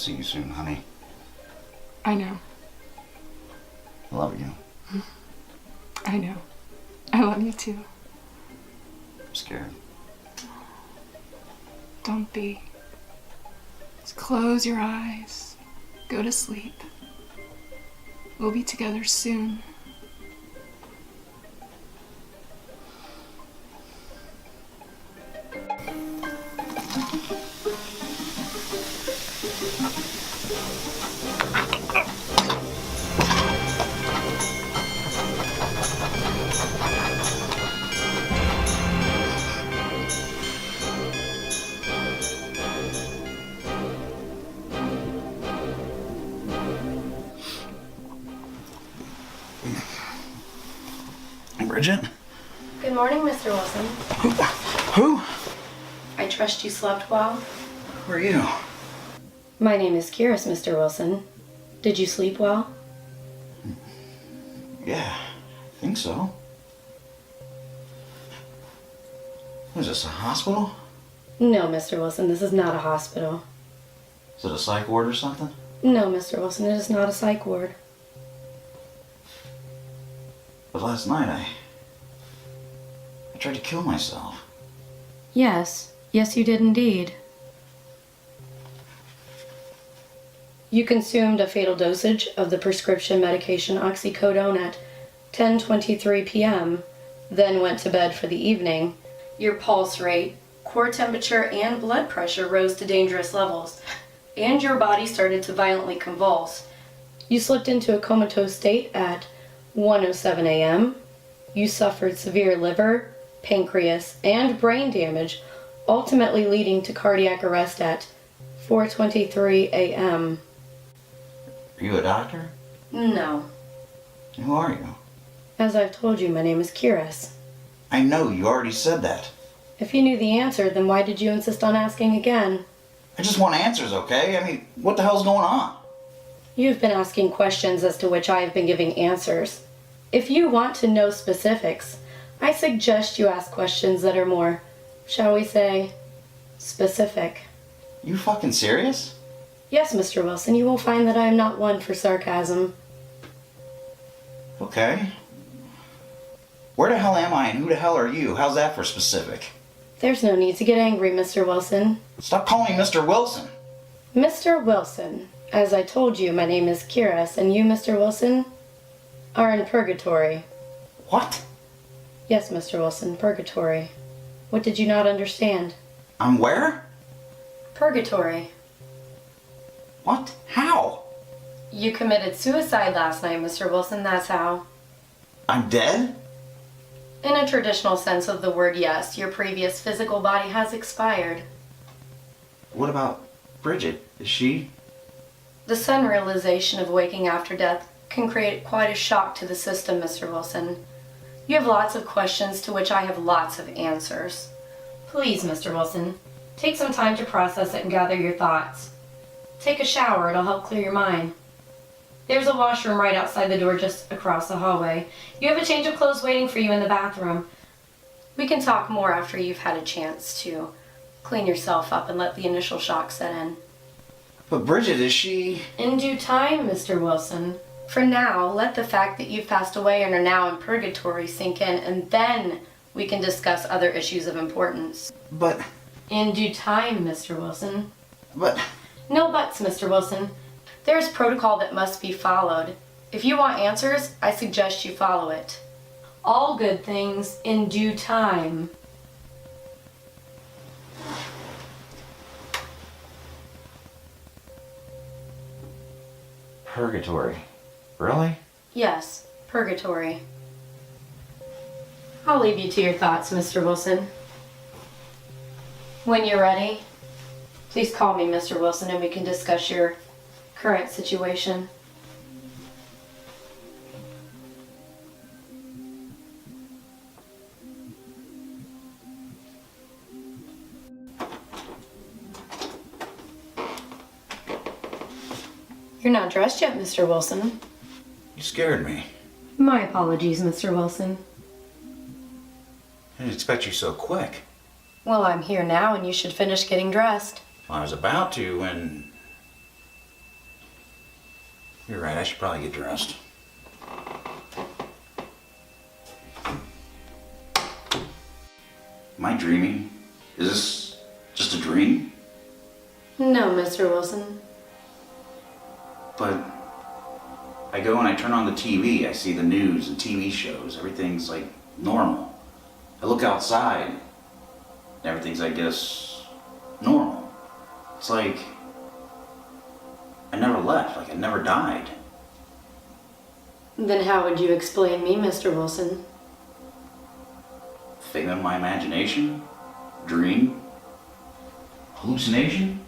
see you soon, honey. I know. I love you. I know. I love you too. I'm scared. Don't be. Just close your eyes. Go to sleep. We'll be together soon. Bridget? Good morning, Mr. Wilson. Who? I trust you slept well. Who are you? My name is Kyrus, Mr. Wilson. Did you sleep well? Yeah, I think so. Is this a hospital? No, Mr. Wilson, this is not a hospital. Is it a psych ward or something? No, Mr. Wilson, it is not a psych ward. But last night I tried to kill myself. Yes, you did indeed. You consumed a fatal dosage of the prescription medication oxycodone at 10:23 p.m., then went to bed for the evening. Your pulse rate, core temperature, and blood pressure rose to dangerous levels, and your body started to violently convulse. You slipped into a comatose state at 1:07 a.m. You suffered severe liver, pancreas, and brain damage, ultimately leading to cardiac arrest at 4:23 a.m. Are you a doctor? No. Who are you? As I've told you, my name is Kyrus. I know, you already said that. If you knew the answer, then why did you insist on asking again? I just want answers, okay? I mean, what the hell's going on? You've been asking questions as to which I have been giving answers. If you want to know specifics, I suggest you ask questions that are more, shall we say, specific. You fucking serious? Yes, Mr. Wilson, you will find that I am not one for sarcasm. Okay. Where the hell am I and who the hell are you? How's that for specific? There's no need to get angry, Mr. Wilson. Stop calling me Mr. Wilson. Mr. Wilson, as I told you, my name is Kyrus, and you, Mr. Wilson, are in purgatory. What? Yes, Mr. Wilson, purgatory. What did you not understand? I'm where? Purgatory. What? How? You committed suicide last night, Mr. Wilson, that's how. I'm dead? In a traditional sense of the word, yes. Your previous physical body has expired. What about Bridget? Is she? The sudden realization of waking after death can create quite a shock to the system, Mr. Wilson. You have lots of questions to which I have lots of answers. Please, Mr. Wilson, take some time to process it and gather your thoughts. Take a shower, it'll help clear your mind. There's a washroom right outside the door just across the hallway. You have a change of clothes waiting for you in the bathroom. We can talk more after you've had a chance to clean yourself up and let the initial shock set in. But Bridget, is she? In due time, Mr. Wilson. For now, let the fact that you've passed away and are now in purgatory sink in, and then we can discuss other issues of importance. But... In due time, Mr. Wilson. But... No buts, Mr. Wilson. There's protocol that must be followed. If you want answers, I suggest you follow it. All good things in due time. Purgatory. Really? Yes, purgatory. I'll leave you to your thoughts, Mr. Wilson. When you're ready, please call me, Mr. Wilson, and we can discuss your current situation. You're not dressed yet, Mr. Wilson. You scared me. My apologies, Mr. Wilson. I didn't expect you so quick. Well, I'm here now, and you should finish getting dressed. I was about to when You're right, I should probably get dressed. Am I dreaming? Is this just a dream? No, Mr. Wilson. But I go and I turn on the TV, I see the news and TV shows, everything's like normal. I look outside, and everything's, I guess, normal. It's like I never left, like I never died. Then how would you explain me, Mr. Wilson? Figment of my imagination? Dream? Hallucination?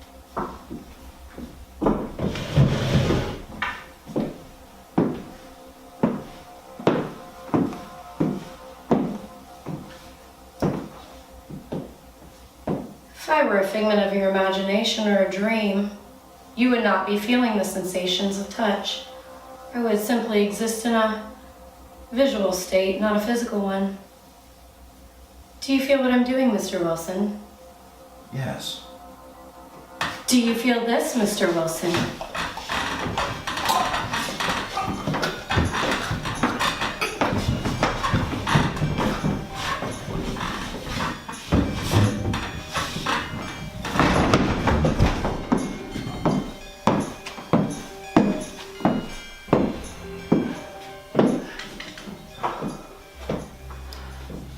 If I were a figment of your imagination or a dream, you would not be feeling the sensations of touch. I would simply exist in a visual state, not a physical one. Do you feel what I'm doing, Mr. Wilson? Yes. Do you feel this, Mr. Wilson?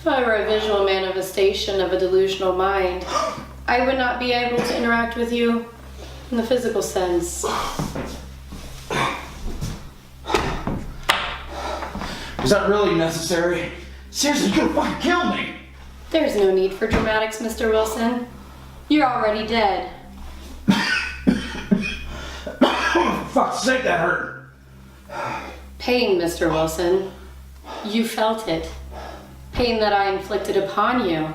If I were a visual manifestation of a delusional mind, I would not be able to interact with you in the physical sense. Is that really necessary? Seriously, you're gonna fucking kill me! There's no need for dramatics, Mr. Wilson. You're already dead. For fuck's sake, that hurt! Pain, Mr. Wilson. You felt it. Pain that I inflicted upon you.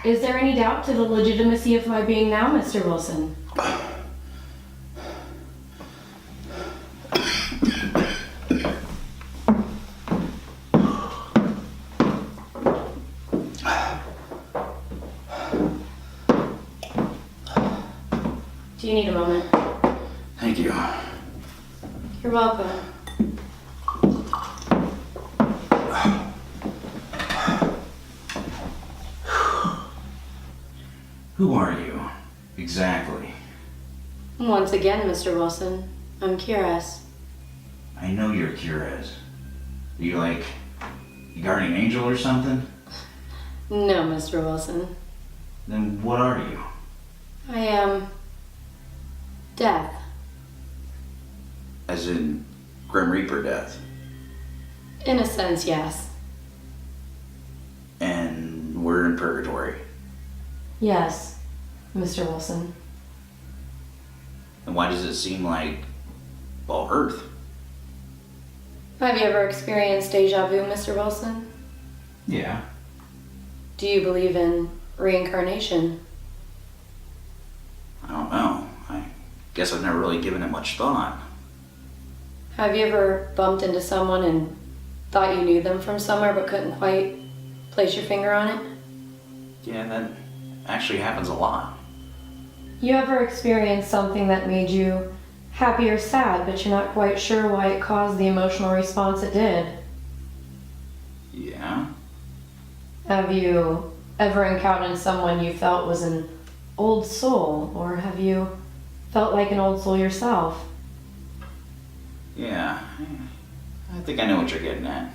Is there any doubt to the legitimacy of my being now, Mr. Wilson? Do you need a moment? Thank you. You're welcome. Who are you? Exactly. Once again, Mr. Wilson, I'm curious. I know you're Curez. Are you like a guardian angel or something? No, Mr. Wilson. Then what are you? I am death. As in Grim Reaper death. In a sense, yes. And we're in purgatory. Yes, Mr. Wilson. And why does it seem like all Earth? Have you ever experienced deja vu, Mr. Wilson? Yeah. Do you believe in reincarnation? I don't know. I guess I've never really given it much thought. Have you ever bumped into someone and thought you knew them from somewhere but couldn't quite place your finger on it? Yeah, that actually happens a lot. You ever experienced something that made you happy or sad, but you're not quite sure why it caused the emotional response it did? Yeah. Have you ever encountered someone you felt was an old soul, or have you felt like an old soul yourself? Yeah. I think I know what you're getting at.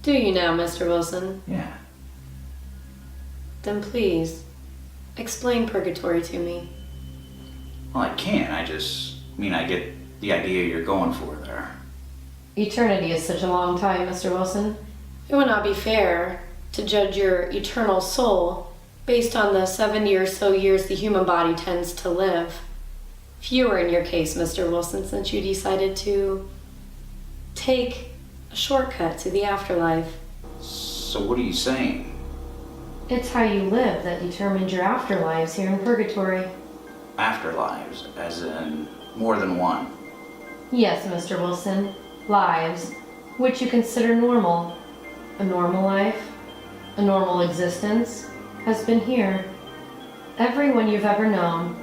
Do you now, Mr. Wilson? Yeah. Then please, explain purgatory to me. Well, I can't. I get the idea you're going for there. Eternity is such a long time, Mr. Wilson. It would not be fair to judge your eternal soul based on the 70 or so years the human body tends to live. Fewer in your case, Mr. Wilson, since you decided to take a shortcut to the afterlife. So what are you saying? It's how you live that determines your afterlives here in purgatory. Afterlives, as in more than one. Yes, Mr. Wilson. Lives, which you consider normal. A normal life, a normal existence, has been here. Everyone you've ever known,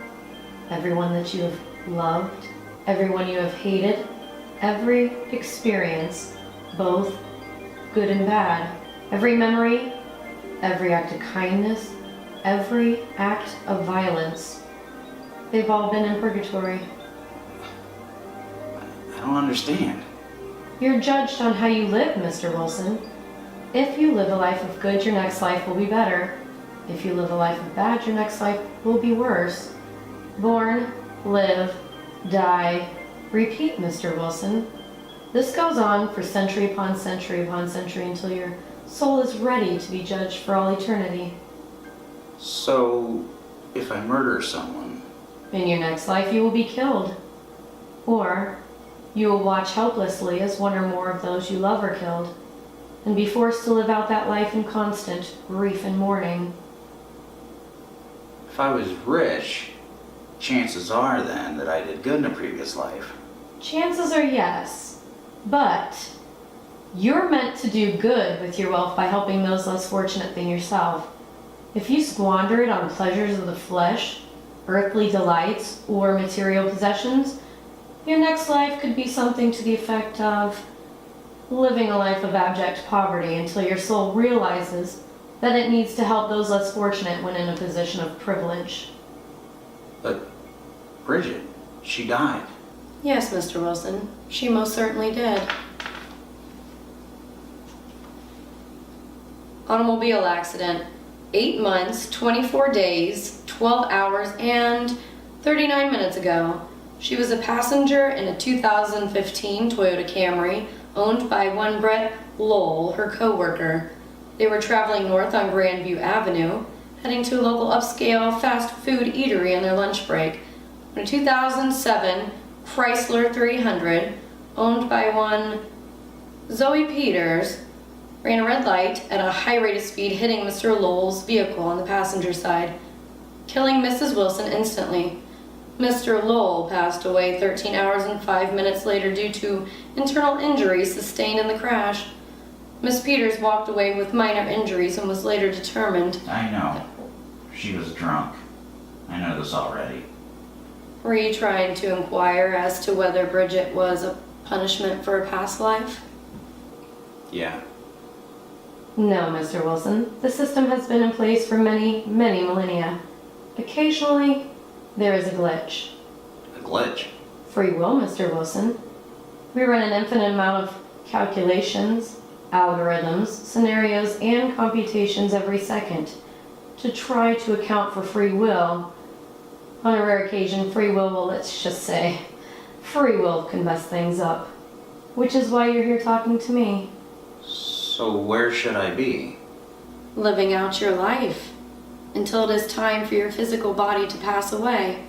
everyone that you have loved, everyone you have hated, every experience, both good and bad, every memory, every act of kindness, every act of violence. They've all been in purgatory. I don't understand. You're judged on how you live, Mr. Wilson. If you live a life of good, your next life will be better. If you live a life of bad, your next life will be worse. Born, live, die, repeat, Mr. Wilson. This goes on for century upon century upon century until your soul is ready to be judged for all eternity. So, if I murder someone, In your next life, you will be killed. Or you will watch helplessly as one or more of those you love are killed, and be forced to live out that life in constant grief and mourning. if I was rich, chances are then that I did good in a previous life. Chances are yes, but you're meant to do good with your wealth by helping those less fortunate than yourself. If you squander it on pleasures of the flesh, earthly delights, or material possessions, your next life could be something to the effect of living a life of abject poverty until your soul realizes that it needs to help those less fortunate when in a position of privilege. But Bridget, she died. Yes, Mr. Wilson, she most certainly did. Automobile accident. 8 months, 24 days, 12 hours, and 39 minutes ago. She was a passenger in a 2015 Toyota Camry owned by one Brett Lowell, her co-worker. They were traveling north on Grandview Avenue, heading to a local upscale fast food eatery on their lunch break, when a 2007 Chrysler 300, owned by one Zoe Peters, ran a red light at a high rate of speed, hitting Mr. Lowell's vehicle on the passenger side, killing Mrs. Wilson instantly. Mr. Lowell passed away 13 hours and 5 minutes later due to internal injuries sustained in the crash. Miss Peters walked away with minor injuries and was later determined. I know. She was drunk. I know this already. Were you trying to inquire as to whether Bridget was a punishment for a past life? Yeah. No, Mr. Wilson. The system has been in place for many, many millennia. Occasionally, there is a glitch. A glitch. Free will, Mr. Wilson. We run an infinite amount of calculations, algorithms, scenarios, and computations every second to try to account for free will. On a rare occasion, free will will, let's just say, free will can mess things up. Which is why you're here talking to me. So where should I be? Living out your life until it is time for your physical body to pass away,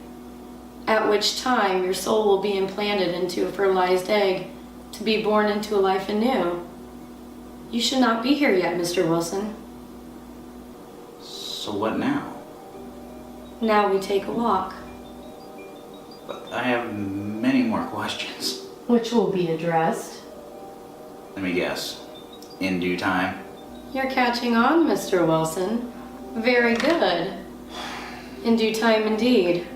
at which time your soul will be implanted into a fertilized egg to be born into a life anew. You should not be here yet, Mr. Wilson. So what now? Now we take a walk, But I have many more questions. which will be addressed. Let me guess. In due time? You're catching on, Mr. Wilson. Very good. In due time indeed.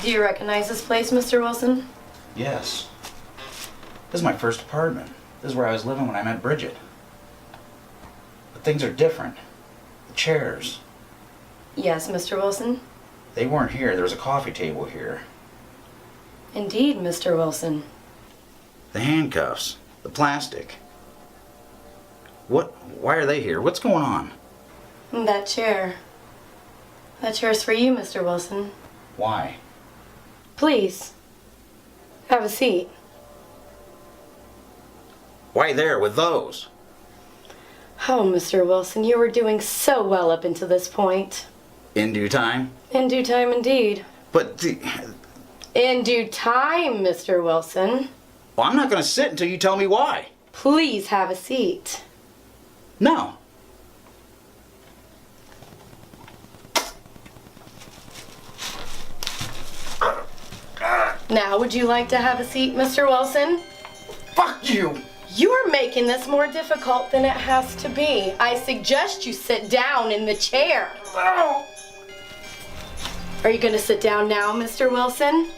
Do you recognize this place, Mr. Wilson? Yes. This is my first apartment. This is where I was living when I met Bridget. But things are different. The chairs. Yes, Mr. Wilson. They weren't here. There was a coffee table here. Indeed, Mr. Wilson. The handcuffs. The plastic. Why are they here? What's going on? That chair. That chair's for you, Mr. Wilson. Why? Please, have a seat. Why there with those? Oh, Mr. Wilson, you were doing so well up until this point. In due time? In due time, indeed. But, In due time, Mr. Wilson. well, I'm not going to sit until you tell me why. Please have a seat. No. Now, would you like to have a seat, Mr. Wilson? Fuck you! You're making this more difficult than it has to be. I suggest you sit down in the chair. Oh. Are you gonna sit down now, Mr. Wilson?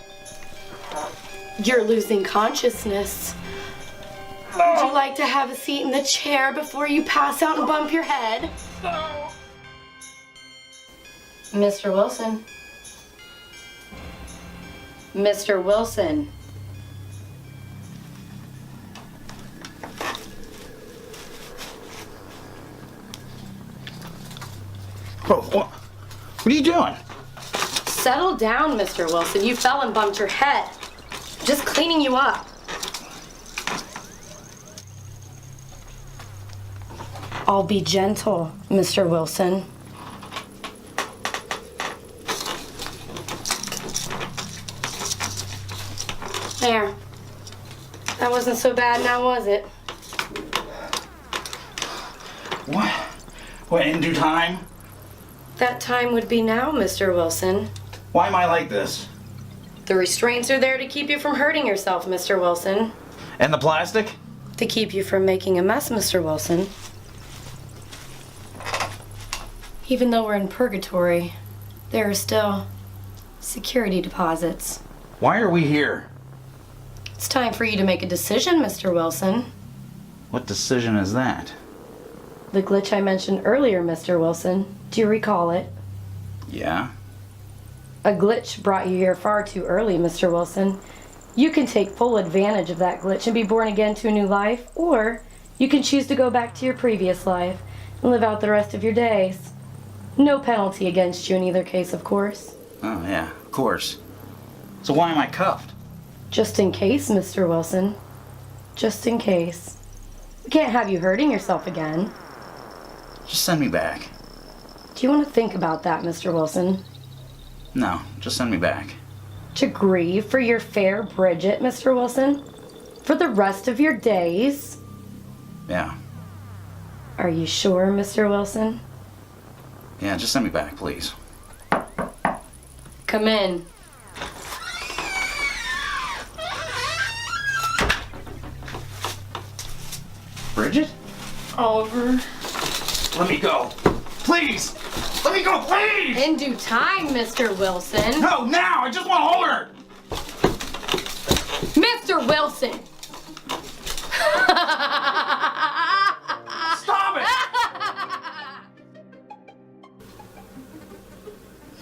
You're losing consciousness. Would you like to have a seat in the chair before you pass out and bump your head? Mr. Wilson. Mr. Wilson. Oh, what are you doing? Settle down, Mr. Wilson. You fell and bumped your head. Just cleaning you up. I'll be gentle, Mr. Wilson. There. That wasn't so bad now, was it? What? What, in due time? That time would be now, Mr. Wilson. Why am I like this? The restraints are there to keep you from hurting yourself, Mr. Wilson. And the plastic? To keep you from making a mess, Mr. Wilson. Even though we're in purgatory, there are still security deposits. Why are we here? It's time for you to make a decision, Mr. Wilson. What decision is that? The glitch I mentioned earlier, Mr. Wilson. Do you recall it? Yeah? A glitch brought you here far too early, Mr. Wilson. You can take full advantage of that glitch and be born again to a new life, or you can choose to go back to your previous life and live out the rest of your days. No penalty against you in either case, of course. Oh, yeah, of course. So why am I cuffed? Just in case, Mr. Wilson. Just in case. We can't have you hurting yourself again. Just send me back. Do you want to think about that, Mr. Wilson? No, just send me back. To grieve for your fair Bridget, Mr. Wilson? For the rest of your days? Yeah. Are you sure, Mr. Wilson? Yeah, just send me back, please. Come in. Bridget? Oliver. Let me go. Please! Let me go, please! In due time, Mr. Wilson. No, now! I just want to hold her! Mr. Wilson! Stop it!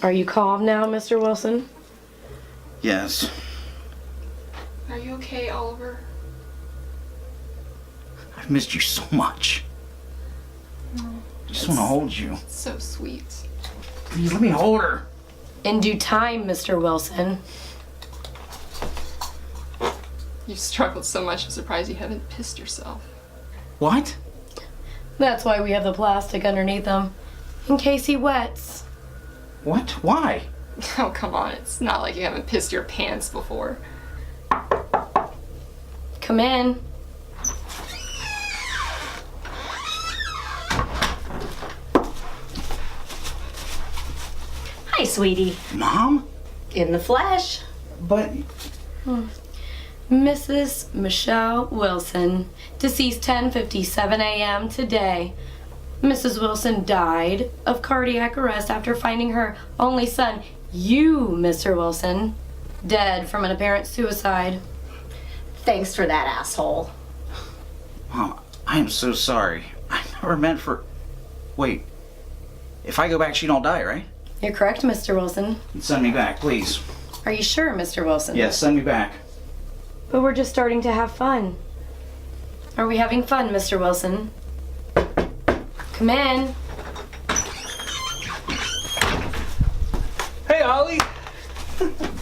Are you calm now, Mr. Wilson? Yes. Are you okay, Oliver? I've missed you so much. I just want to hold you. So sweet. Please let me hold her. In due time, Mr. Wilson. You've struggled so much, I'm surprised you haven't pissed yourself. What? That's why we have the plastic underneath him. In case he wets. What? Why? Oh, come on. It's not like you haven't pissed your pants before. Come in. Hi, sweetie. Mom? In the flesh. But... Mrs. Michelle Wilson, deceased 10:57 a.m. today. Mrs. Wilson died of cardiac arrest after finding her only son, you, Mr. Wilson, dead from an apparent suicide. Thanks for that, asshole. Mom, I am so sorry. I never meant for... Wait. If I go back, she don't die, right? You're correct, Mr. Wilson. Send me back, please. Are you sure, Mr. Wilson? Yes, send me back. But we're just starting to have fun. Are we having fun, Mr. Wilson? Come in. Hey, Ollie.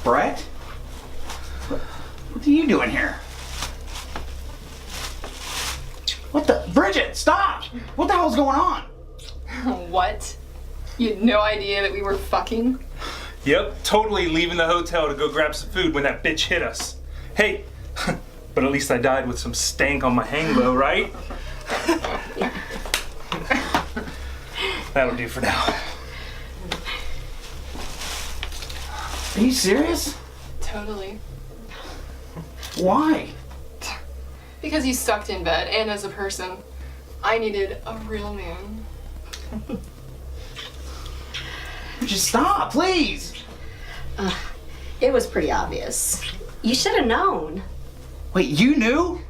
Brett? What are you doing here? What the... Bridget, stop! What the hell's going on? What? You had no idea that we were fucking? Yep, totally leaving the hotel to go grab some food when that bitch hit us. Hey, but at least I died with some stank on my hang low, right? That'll do for now. Are you serious? Totally. Why? Because you sucked in bed, and as a person, I needed a real man. Just stop, please. It was pretty obvious. You should have known. Wait, you knew?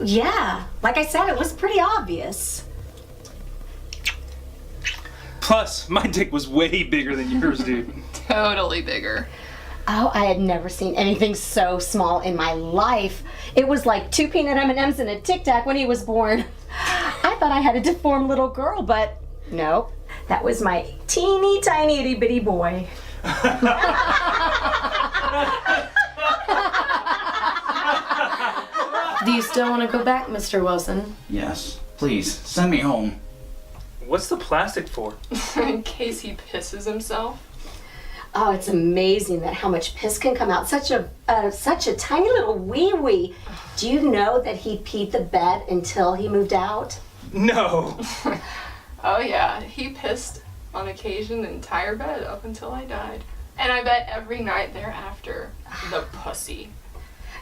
Yeah, like I said, it was pretty obvious. Plus, my dick was way bigger than yours, dude. Totally bigger. Oh, I had never seen anything so small in my life. It was like 2 peanut M&Ms and a Tic Tac when he was born. I thought I had a deformed little girl, but no, that was my teeny tiny itty bitty boy. Do you still want to go back, Mr. Wilson? Yes, please, send me home. What's the plastic for? In case he pisses himself. Oh, it's amazing that how much piss can come out. Such a tiny little wee-wee. Do you know that he peed the bed until he moved out? No. Oh yeah, he pissed on occasion the entire bed up until I died. And I bet every night thereafter. The pussy.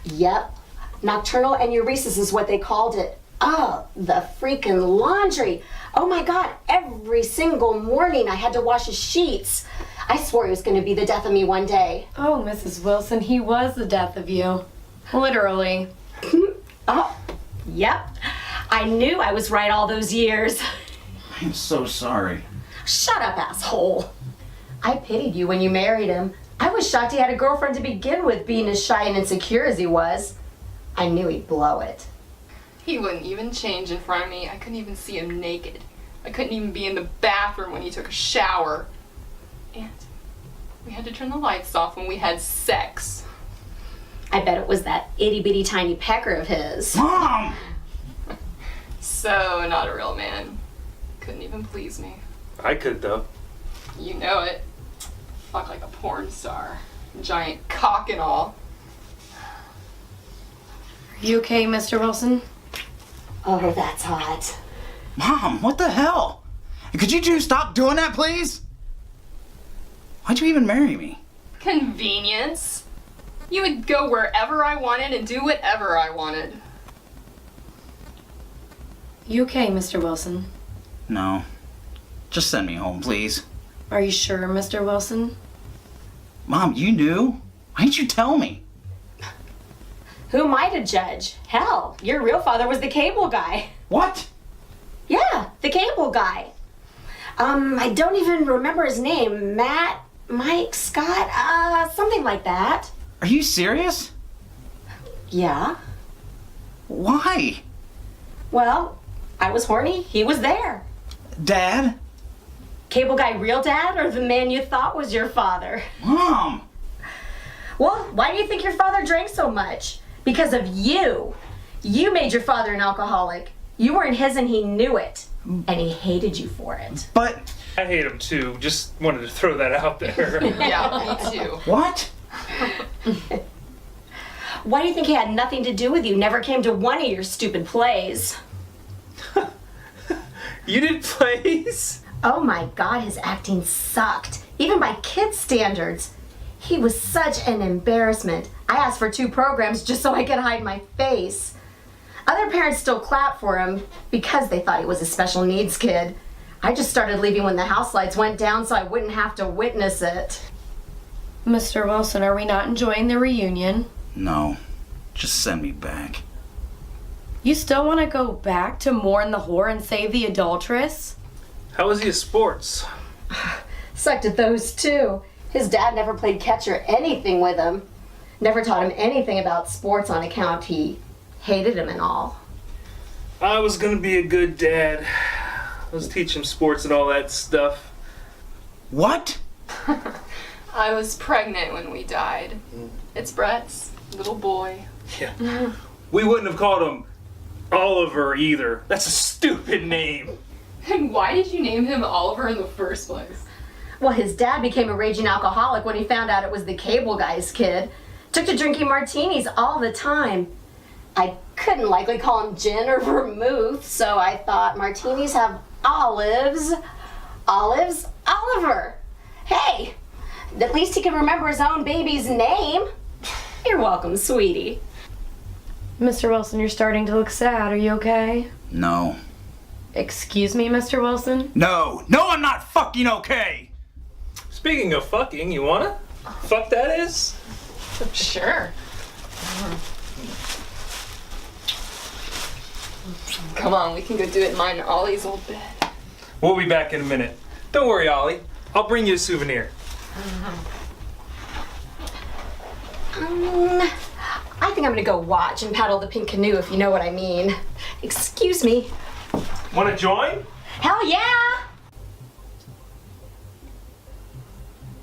Yep. Nocturnal enuresis is what they called it. Oh, the freaking laundry. Oh my God, every single morning I had to wash his sheets. I swore he was going to be the death of me one day. Oh, Mrs. Wilson, he was the death of you. Literally. Oh, yep. I knew I was right all those years. I'm so sorry. Shut up, asshole. I pitied you when you married him. I was shocked he had a girlfriend to begin with, being as shy and insecure as he was. I knew he'd blow it. He wouldn't even change in front of me. I couldn't even see him naked. I couldn't even be in the bathroom when he took a shower. And we had to turn the lights off when we had sex. I bet it was that itty-bitty tiny pecker of his. Mom! So not a real man. Couldn't even please me. I could, though. You know it. Fuck like a porn star. Giant cock and all. You okay, Mr. Wilson? Oh, that's hot. Mom, what the hell? Could you two stop doing that, please? Why'd you even marry me? Convenience. You would go wherever I wanted and do whatever I wanted. You okay, Mr. Wilson? No. Just send me home, please. Are you sure, Mr. Wilson? Mom, you knew? Why didn't you tell me? Who am I to judge? Hell, your real father was the cable guy. What? Yeah, the cable guy. I don't even remember his name. Matt, Mike, Scott, something like that. Are you serious? Yeah. Why? Well, I was horny. He was there. Dad? Cable guy real dad or the man you thought was your father? Mom! Well, why do you think your father drank so much? Because of you. You made your father an alcoholic. You weren't his and he knew it. And he hated you for it. But... I hate him, too. Just wanted to throw that out there. Yeah, me too. What? Why do you think he had nothing to do with you? Never came to one of your stupid plays. You did plays? Oh my God, his acting sucked. Even by kids' standards. He was such an embarrassment. I asked for 2 programs just so I could hide my face. Other parents still clapped for him because they thought he was a special needs kid. I just started leaving when the house lights went down so I wouldn't have to witness it. Mr. Wilson, are we not enjoying the reunion? No. Just send me back. You still want to go back to mourn the whore and save the adulteress? How was he at sports? Sucked at those too. His dad never played catch or anything with him. Never taught him anything about sports on account he hated him and all. I was gonna be a good dad. I was teaching sports and all that stuff. What? I was pregnant when we died. It's Brett's little boy. Yeah. We wouldn't have called him Oliver either. That's a stupid name. And why did you name him Oliver in the first place? Well, his dad became a raging alcoholic when he found out it was the cable guy's kid. Took to drinking martinis all the time. I couldn't likely call him gin or vermouth, so I thought martinis have olives. Olives, Oliver. Hey, at least he can remember his own baby's name. You're welcome, sweetie. Mr. Wilson, you're starting to look sad. Are you okay? No. Excuse me, Mr. Wilson? No! No, I'm not fucking okay! Speaking of fucking, you wanna? Fuck that is? Sure. Come on, we can go do it in mine or Ollie's old bed. We'll be back in a minute. Don't worry, Ollie. I'll bring you a souvenir. I think I'm gonna go watch and paddle the pink canoe, if you know what I mean. Excuse me. Wanna join? Hell yeah!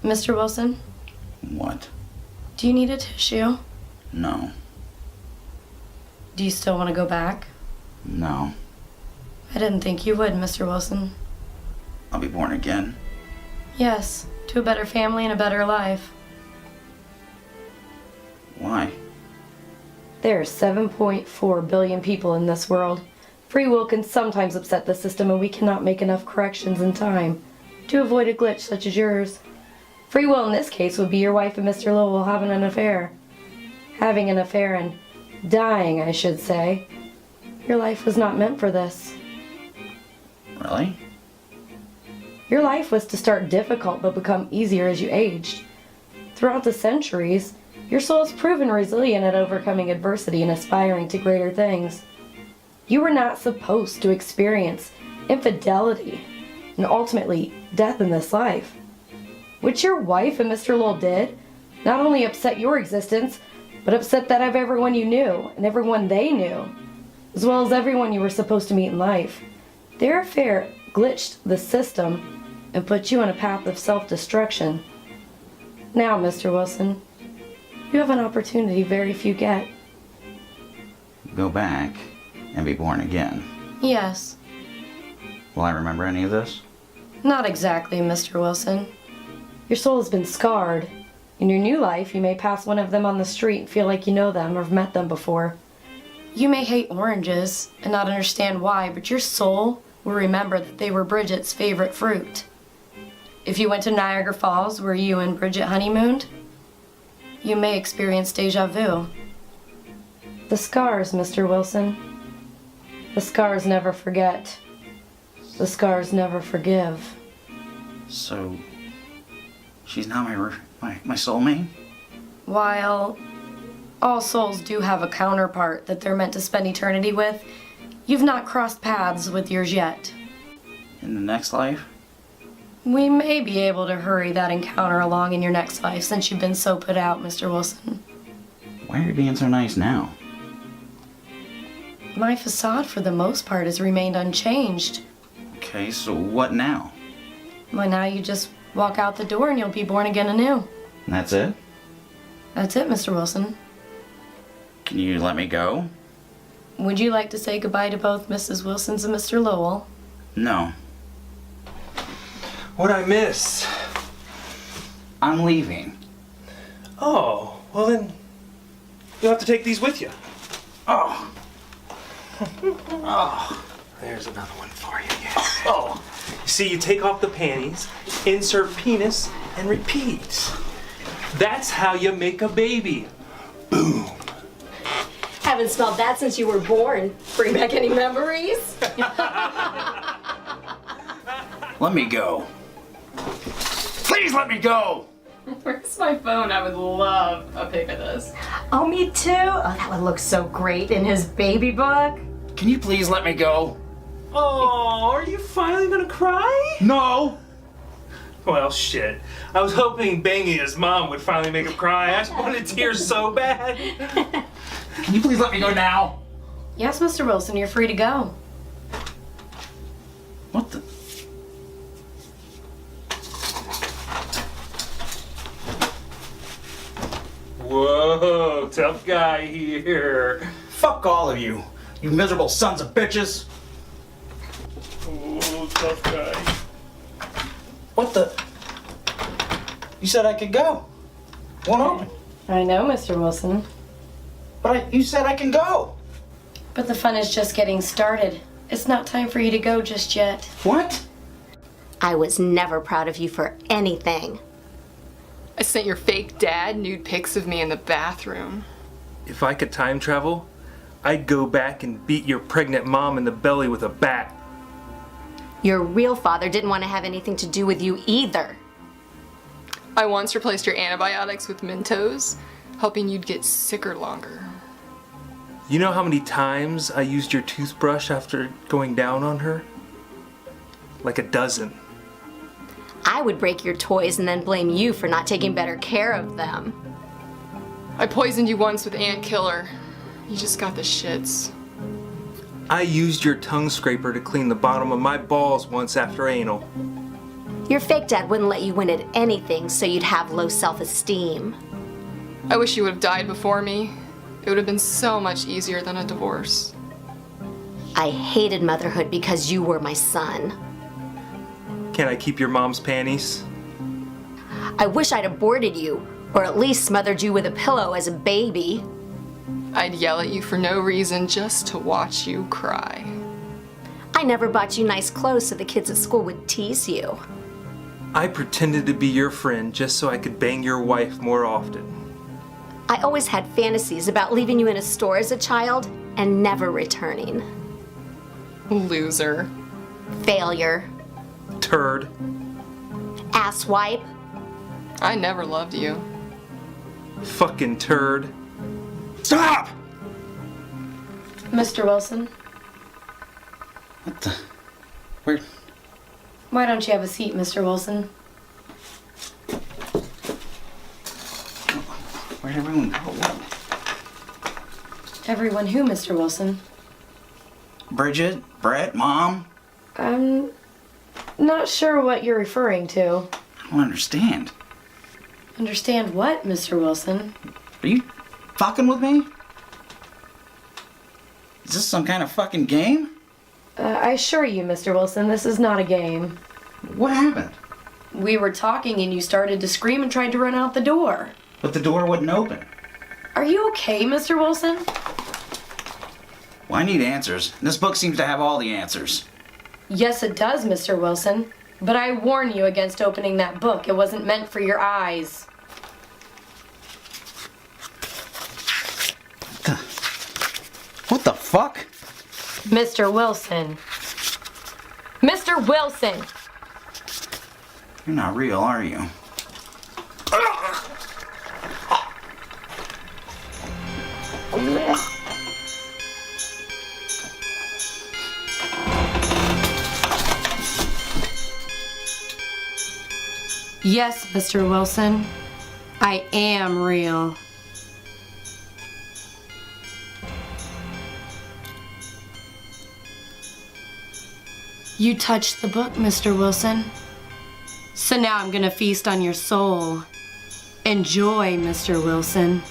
Mr. Wilson, What? do you need a tissue? No. Do you still want to go back? No. I didn't think you would, Mr. Wilson. I'll be born again. Yes, to a better family and a better life. Why? There are 7.4 billion people in this world. Free will can sometimes upset the system, and we cannot make enough corrections in time to avoid a glitch such as yours. Free will in this case would be your wife and Mr. Lowell having an affair. Having an affair and dying, I should say. Your life was not meant for this. Really? Your life was to start difficult but become easier as you aged. Throughout the centuries, your soul has proven resilient at overcoming adversity and aspiring to greater things. You were not supposed to experience infidelity and ultimately death in this life. What your wife and Mr. Lowell did not only upset your existence, but upset that of everyone you knew and everyone they knew, as well as everyone you were supposed to meet in life. Their affair glitched the system and put you on a path of self-destruction. Now, Mr. Wilson, you have an opportunity very few get. Go back and be born again. Yes. Will I remember any of this? Not exactly, Mr. Wilson. Your soul has been scarred. In your new life, you may pass one of them on the street and feel like you know them or have met them before. You may hate oranges and not understand why, but your soul will remember that they were Bridget's favorite fruit. If you went to Niagara Falls where you and Bridget honeymooned, you may experience deja vu. The scars, Mr. Wilson. The scars never forget. The scars never forgive. So, she's not my soulmate? While all souls do have a counterpart that they're meant to spend eternity with, you've not crossed paths with yours yet. In the next life? We may be able to hurry that encounter along in your next life since you've been so put out, Mr. Wilson. Why are you being so nice now? My facade, for the most part, has remained unchanged. Okay, so what now? Well, now you just walk out the door and you'll be born again anew. And that's it? That's it, Mr. Wilson. Can you let me go? Would you like to say goodbye to both Mrs. Wilsons and Mr. Lowell? No. What'd I miss? I'm leaving. Oh, well then, you'll have to take these with you. Oh. Oh. There's another one for you. Yeah. Oh. See, you take off the panties, insert penis, and repeat. That's how you make a baby. Boom. Haven't smelled that since you were born. Bring back any memories? Let me go. Please let me go! Where's my phone? I would love a pic of this. Oh, me too. Oh, that would look so great in his baby book. Can you please let me go? Oh, are you finally gonna cry? No! Well, shit. I was hoping banging his mom would finally make him cry. I just wanted tears so bad. Can you please let me go now? Yes, Mr. Wilson, you're free to go. What the? Whoa, tough guy here. Fuck all of you, you miserable sons of bitches! Oh, tough guy. What the? You said I could go. Won't open. I know, Mr. Wilson. But you said I can go. But the fun is just getting started. It's not time for you to go just yet. What? I was never proud of you for anything. I sent your fake dad nude pics of me in the bathroom. If I could time travel, I'd go back and beat your pregnant mom in the belly with a bat. Your real father didn't want to have anything to do with you either. I once replaced your antibiotics with Mentos, hoping you'd get sicker longer. You know how many times I used your toothbrush after going down on her? Like a dozen. I would break your toys and then blame you for not taking better care of them. I poisoned you once with ant killer. You just got the shits. I used your tongue scraper to clean the bottom of my balls once after anal. Your fake dad wouldn't let you win at anything, so you'd have low self-esteem. I wish you would have died before me. It would have been so much easier than a divorce. I hated motherhood because you were my son. Can I keep your mom's panties? I wish I'd aborted you, or at least smothered you with a pillow as a baby. I'd yell at you for no reason just to watch you cry. I never bought you nice clothes so the kids at school would tease you. I pretended to be your friend just so I could bang your wife more often. I always had fantasies about leaving you in a store as a child and never returning. Loser. Failure. Turd. Asswipe. I never loved you. Fucking turd. Stop! Mr. Wilson, What the? Where? why don't you have a seat, Mr. Wilson? Where'd everyone go? Everyone who, Mr. Wilson? Bridget? Brett? Mom? I'm not sure what you're referring to. I don't understand. Understand what, Mr. Wilson? Are you fucking with me? Is this some kind of fucking game? I assure you, Mr. Wilson, this is not a game. What happened? We were talking and you started to scream and tried to run out the door. But the door wouldn't open. Are you okay, Mr. Wilson? Well, I need answers. This book seems to have all the answers. Yes, it does, Mr. Wilson. But I warn you against opening that book. It wasn't meant for your eyes. What the fuck? Mr. Wilson. Mr. Wilson! You're not real, are you? Yes, Mr. Wilson. I am real. You touched the book, Mr. Wilson. So now I'm gonna feast on your soul. Enjoy, Mr. Wilson.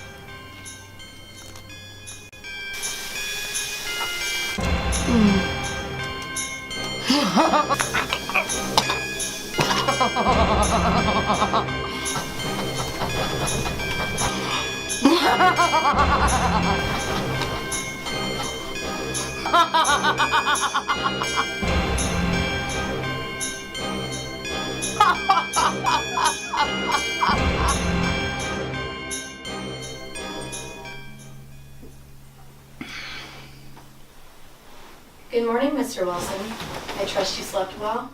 Good morning, Mr. Wilson. I trust you slept well?